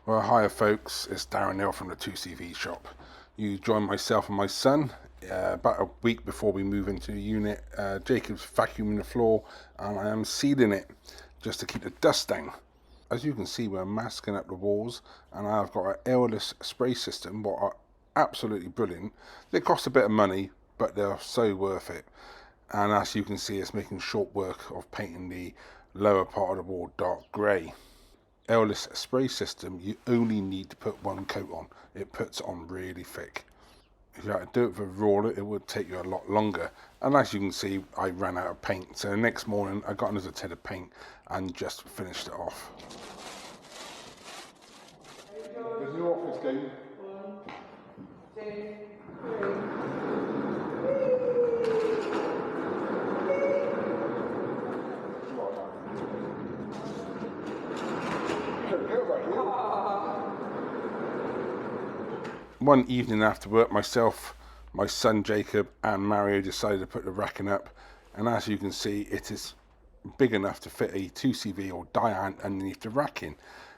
Well, hiya folks, it's Darren here from the 2CV shop. You join myself and my son about a week before we move into the unit. Jacob's vacuuming the floor and I am sealing it just to keep the dust down. As you can see, we're masking up the walls and I've got an airless spray system, what are absolutely brilliant. They cost a bit of money, but they're so worth it. And as you can see, it's making short work of painting the lower part of the wall dark grey. Airless spray system, you only need to put one coat on. It puts on really thick. If you had to do it with a roller, it would take you a lot longer. And as you can see, I ran out of paint. So the next morning, I got another tin of paint and just finished it off. There's no office game. 1, 2, 3. One evening after work, myself, my son Jacob and Mario decided to put the racking up, and as you can see, it is big enough to fit a 2CV or Diane underneath the racking.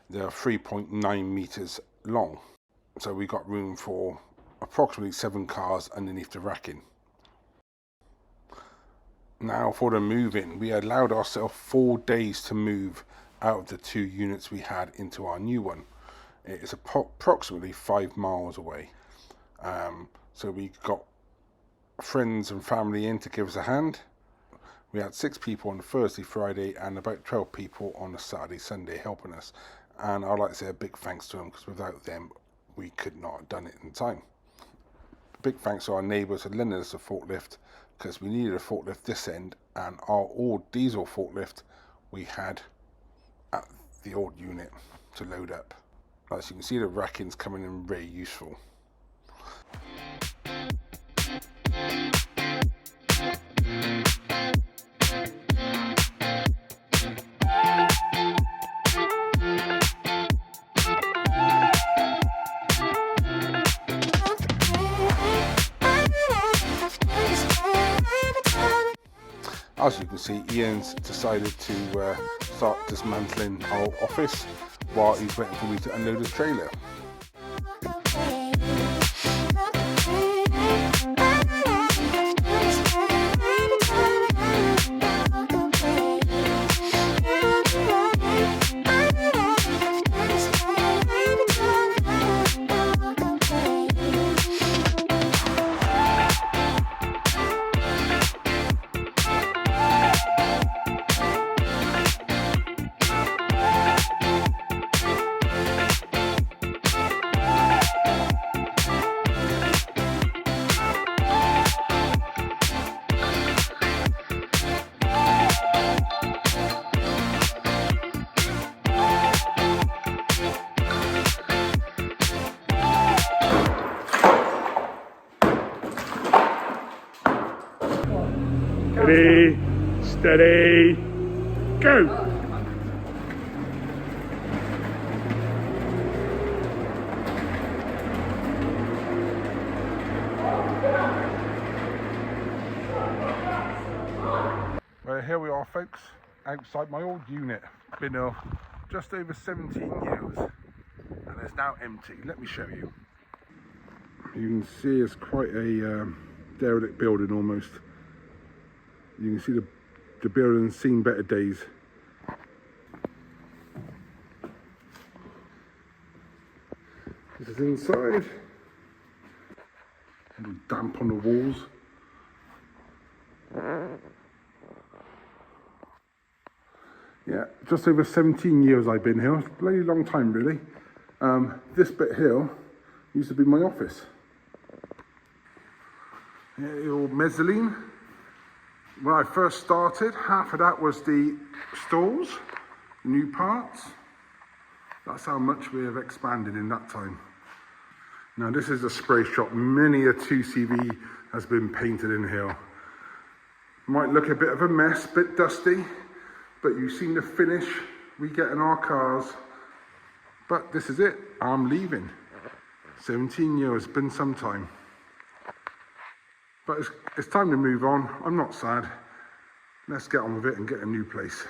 They're 3.9 meters long, so we got room for approximately 7 cars underneath the racking. Now for the move-in, we allowed ourselves 4 days to move out of the 2 units we had into our new one. It is approximately 5 miles away. So we got friends and family in to give us a hand. We had 6 people on the Thursday, Friday, and about 12 people on the Saturday, Sunday helping us. And I'd like to say a big thanks to them, because without them, we could not have done it in time. Big thanks to our neighbours for lending us a forklift, because we needed a forklift this end, and our old diesel forklift we had at the old unit to load up. As you can see, the racking's coming in really useful. As you can see, Ian's decided to start dismantling our office while he's waiting for me to unload his trailer. Ready, steady, go! Well, here we are folks, outside my old unit. Been here just over 17 years and it's now empty. Let me show you. You can see it's quite a derelict building almost. You can see the building's seen better days. This is inside. A little damp on the walls. Yeah, just over 17 years I've been here. It's a bloody long time really. This bit here used to be my office. Yeah, the old mezzanine. When I first started, half of that was the stalls, new parts. That's how much we have expanded in that time. Now this is a spray shop. Many a 2CV has been painted in here. Might look a bit of a mess, a bit dusty, but you've seen the finish we get in our cars. But this is it, I'm leaving. 17 years, been some time. But it's time to move on. I'm not sad. Let's get on with it and get a new place.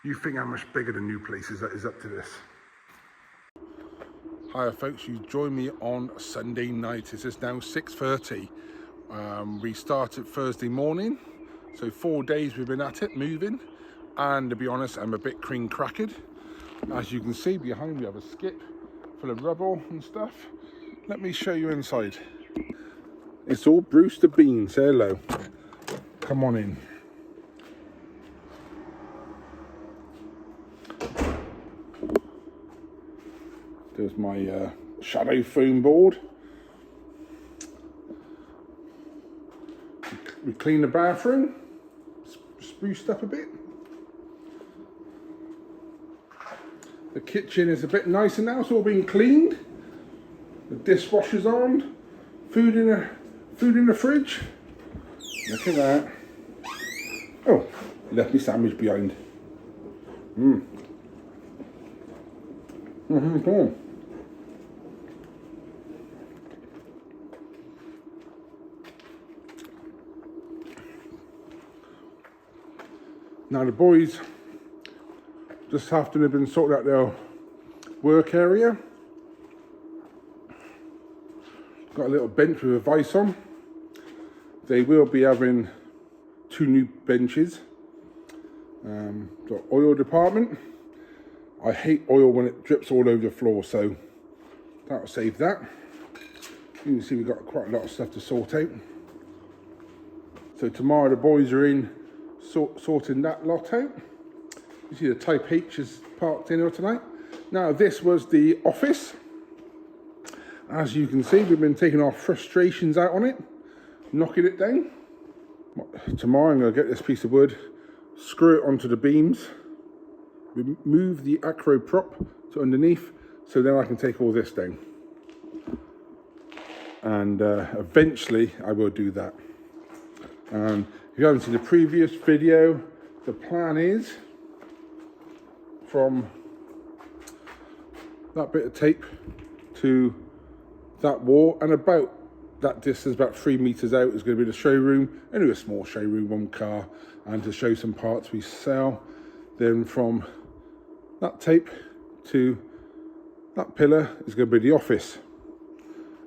You think how much bigger the new place is that is up to this. Hi folks, you join me on Sunday night. It is now 6:30. We started Thursday morning, so 4 days we've been at it, moving. And to be honest, I'm a bit cream crackered. As you can see behind me, we have a skip full of rubble and stuff. Let me show you inside. It's all Brewster beans. Say hello. Come on in. There's my shadow foam board. We cleaned the bathroom, spruced up a bit. The kitchen is a bit nicer now, it's all been cleaned. The dishwasher's on. Food in the fridge. Look at that. Oh, left me sandwich behind. Come on. Now the boys just after they've been sorting out their work area. Got a little bench with a vice on. They will be having 2 new benches. The oil department. I hate oil when it drips all over the floor, so that'll save that. You can see we've got quite a lot of stuff to sort out. So tomorrow the boys are in sorting that lot out. You see the Type H is parked in here tonight. Now this was the office. As you can see, we've been taking our frustrations out on it, knocking it down. Tomorrow I'm going to get this piece of wood, screw it onto the beams, remove the acro prop to underneath, so then I can take all this down. And eventually I will do that. If you haven't seen the previous video, the plan is from that bit of tape to that wall, and about that distance, about 3 meters out, is going to be the showroom. Only a small showroom, 1 car, and to show some parts we sell. Then from that tape to that pillar is going to be the office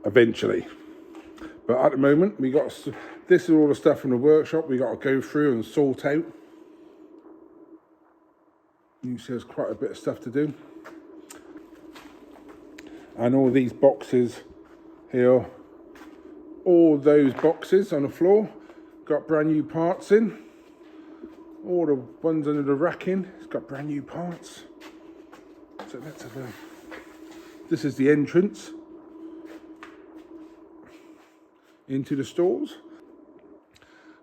eventually. But at the moment, this is all the stuff from the workshop we got to go through and sort out. You see there's quite a bit of stuff to do. And all these boxes here, all those boxes on the floor, got brand new parts in. All the ones under the racking, it's got brand new parts. So let's have a... This is the entrance into the stores.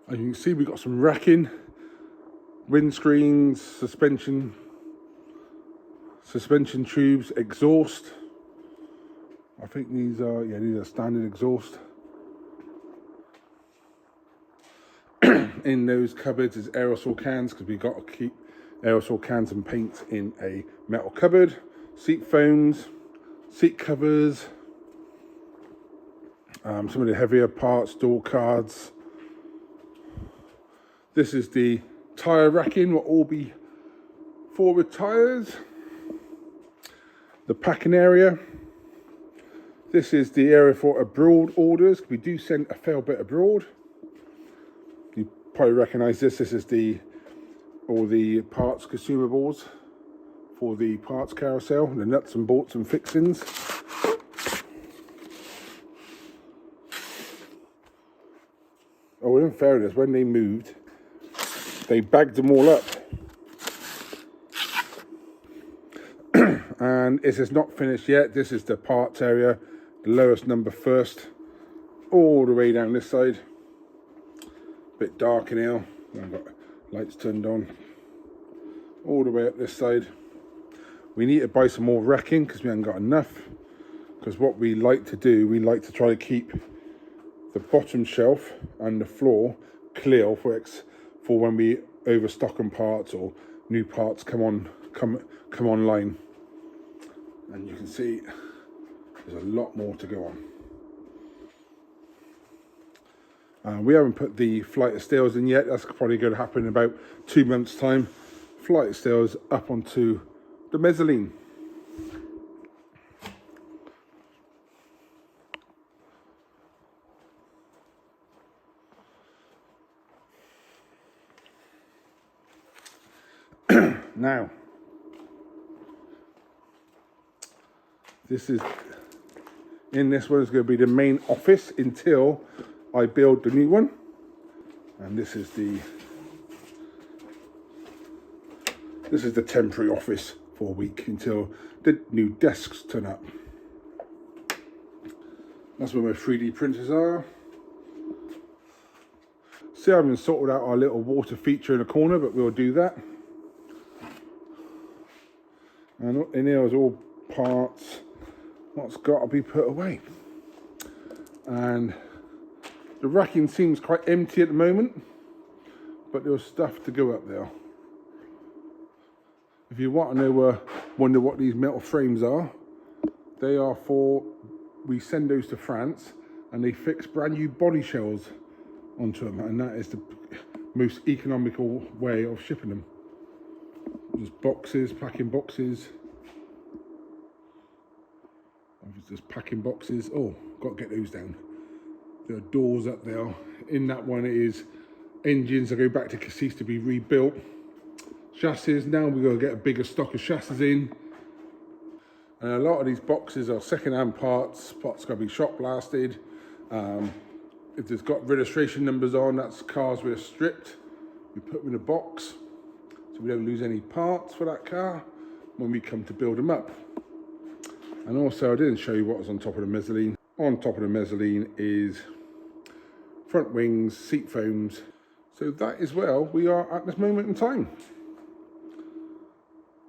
As you can see, we've got some racking, windscreens, suspension tubes, exhaust. I think these are standard exhaust. In those cupboards is aerosol cans, because we've got to keep aerosol cans and paints in a metal cupboard. Seat foams, seat covers, some of the heavier parts, door cards. This is the tyre racking, will all be forward tyres. The packing area. This is the area for abroad orders. We do send a fair bit abroad. You probably recognise this. This is all the parts consumables for the parts carousel, the nuts and bolts and fixings. Oh, in fairness, when they moved, they bagged them all up. And this is not finished yet. This is the parts area, the lowest number first, all the way down this side. Bit dark in here. I've got lights turned on. All the way up this side. We need to buy some more racking because we haven't got enough. Because what we like to do, we like to try to keep the bottom shelf and the floor clear for when we overstock on parts or new parts come online. And you can see there's a lot more to go on. We haven't put the flight of stairs in yet. That's probably going to happen in about 2 months' time. Flight of stairs up onto the mezzanine. Now, this one is going to be the main office until I build the new one. And this is the temporary office for a week until the new desks turn up. That's where my 3D printers are. See, I haven't sorted out our little water feature in the corner, but we'll do that. And in here is all parts what's got to be put away. And the racking seems quite empty at the moment, but there's stuff to go up there. If you want to know, wonder what these metal frames are, they are for, we send those to France and they fix brand new body shells onto them, and that is the most economical way of shipping them. There's boxes, packing boxes. There's packing boxes. Oh, got to get those down. There are doors up there. In that one it is engines that go back to Cassis to be rebuilt. Chassis, now we've got to get a bigger stock of chassis in. And a lot of these boxes are second-hand parts got to be shot blasted. If there's got registration numbers on, that's cars we're stripped. We put them in a box so we don't lose any parts for that car when we come to build them up. And also, I didn't show you what was on top of the mezzanine. On top of the mezzanine is front wings, seat foams. So that is where we are at this moment in time.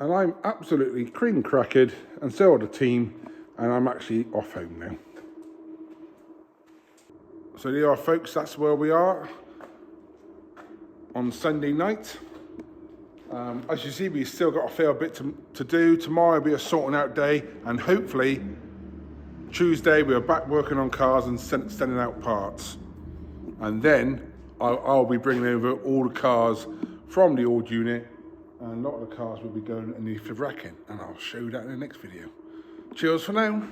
And I'm absolutely cream crackered, and so are the team, and I'm actually off home now. So there you are, folks, that's where we are on Sunday night. As you see, we've still got a fair bit to do. Tomorrow will be a sorting out day, and hopefully Tuesday we are back working on cars and sending out parts. And then I'll be bringing over all the cars from the old unit, and a lot of the cars will be going underneath the racking, and I'll show you that in the next video. Cheers for now.